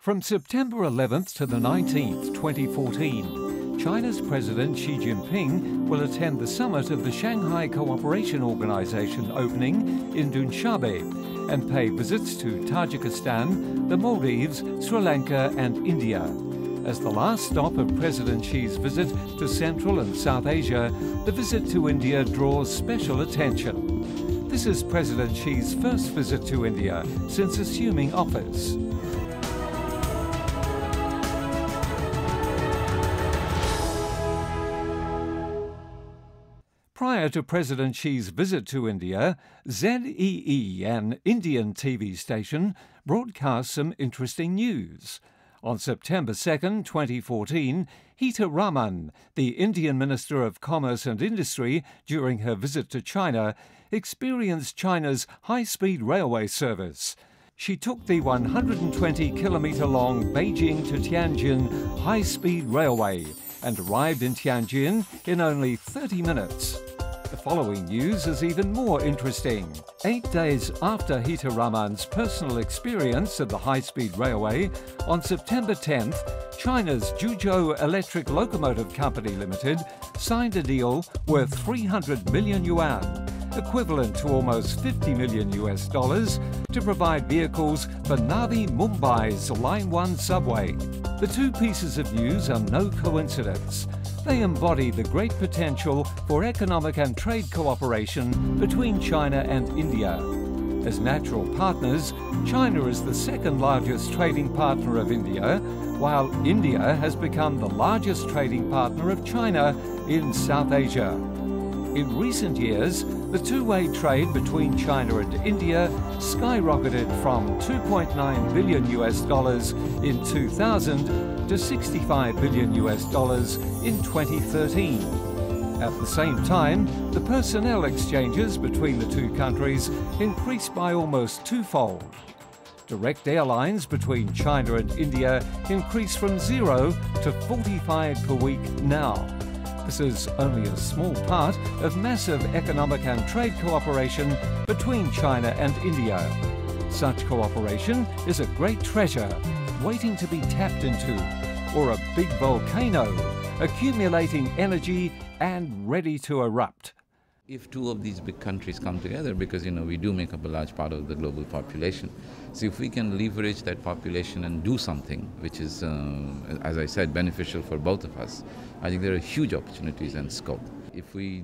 From September 11th to the 19th, 2014, China's President Xi Jinping will attend the summit of the Shanghai Cooperation Organization opening in Dushanbe and pay visits to Tajikistan, the Maldives, Sri Lanka and India. As the last stop of President Xi's visit to Central and South Asia, the visit to India draws special attention. This is President Xi's first visit to India since assuming office. Prior to President Xi's visit to India, ZEE, an Indian TV station, broadcast some interesting news. On September 2, 2014, Hita Raman, the Indian Minister of Commerce and Industry, during her visit to China, experienced China's high-speed railway service. She took the 120-kilometre-long Beijing to Tianjin high-speed railway and arrived in Tianjin in only 30 minutes. The following news is even more interesting. 8 days after Hita Raman's personal experience of the high-speed railway, on September 10th, China's Zhuzhou Electric Locomotive Company Limited signed a deal worth 300 million yuan, equivalent to almost $50 million, to provide vehicles for Navi Mumbai's Line 1 subway. The two pieces of news are no coincidence. They embody the great potential for economic and trade cooperation between China and India. As natural partners, China is the second largest trading partner of India, while India has become the largest trading partner of China in South Asia. In recent years, the two-way trade between China and India skyrocketed from $2.9 billion in 2000 to $65 billion in 2013. At the same time, the personnel exchanges between the two countries increased by almost twofold. Direct airlines between China and India increased from 0 to 45 per week now. This is only a small part of massive economic and trade cooperation between China and India. Such cooperation is a great treasure waiting to be tapped into, or a big volcano accumulating energy and ready to erupt. If two of these big countries come together, because we do make up a large part of the global population, so if we can leverage that population and do something which is, as I said, beneficial for both of us, I think there are huge opportunities and scope. If we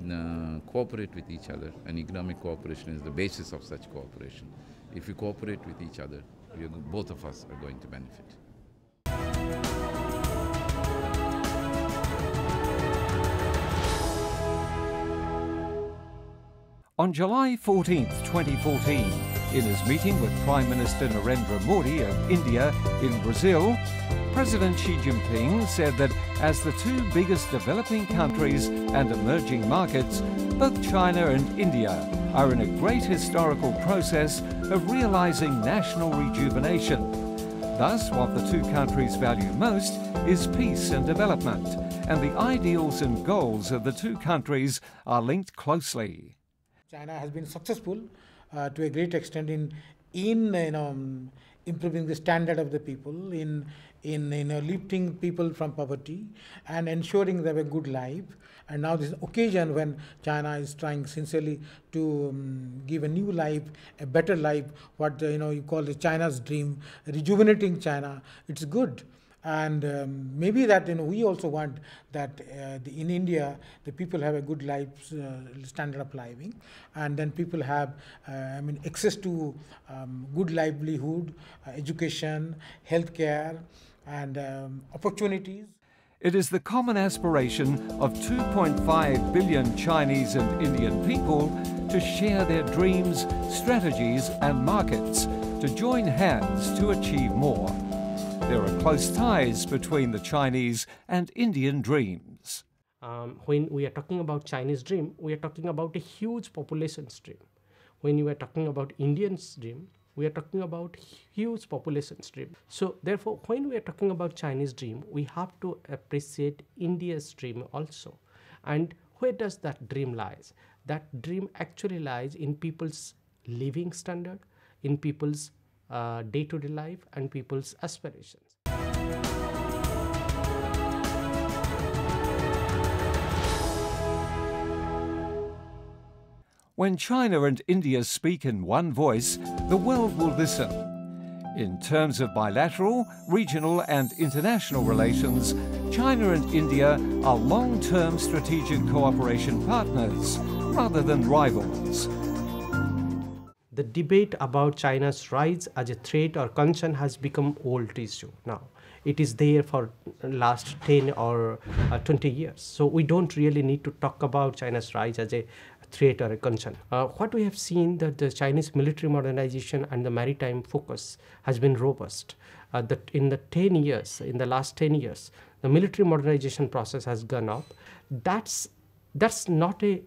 cooperate with each other, and economic cooperation is the basis of such cooperation, if we cooperate with each other, both of us are going to benefit. On July 14, 2014, in his meeting with Prime Minister Narendra Modi of India in Brazil, President Xi Jinping said that as the two biggest developing countries and emerging markets, both China and India are in a great historical process of realizing national rejuvenation. Thus, what the two countries value most is peace and development, and the ideals and goals of the two countries are linked closely. China has been successful to a great extent in improving the standard of the people, in lifting people from poverty and ensuring they have a good life. And now this occasion when China is trying sincerely to give a new life, a better life, what you call the China's dream, rejuvenating China. It's good. And maybe that we also want that in India the people have a good life standard of living, and then people have access to good livelihood, education, healthcare, and opportunities. It is the common aspiration of 2.5 billion Chinese and Indian people to share their dreams, strategies and markets, to join hands to achieve more. There are close ties between the Chinese and Indian dreams. When we are talking about Chinese dream, we are talking about a huge population stream. When we are talking about Indian's dream, we are talking about huge population stream. So therefore, when we are talking about Chinese dream, we have to appreciate India's dream also. And where does that dream lies? That dream actually lies in people's living standard, in people's day-to-day life and people's aspirations. When China and India speak in one voice, the world will listen. In terms of bilateral, regional and international relations, China and India are long-term strategic cooperation partners rather than rivals. The debate about China's rise as a threat or concern has become old issue now. It is there for last 10 or 20 years. So we don't really need to talk about China's rise as a threat or a concern. What we have seen that the Chinese military modernization and the maritime focus has been robust. In the last 10 years, the military modernization process has gone up. That's not a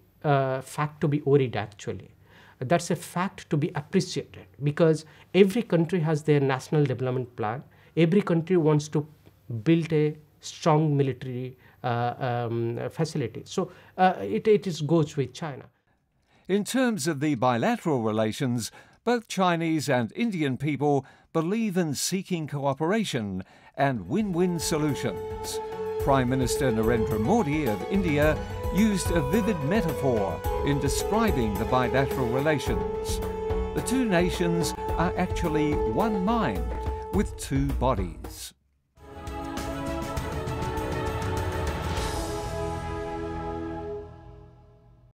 fact to be worried actually. That's a fact to be appreciated because every country has their national development plan. Every country wants to build a strong military facility. So it goes with China. In terms of the bilateral relations, both Chinese and Indian people believe in seeking cooperation and win-win solutions. Prime Minister Narendra Modi of India used a vivid metaphor in describing the bilateral relations. The two nations are actually one mind with two bodies.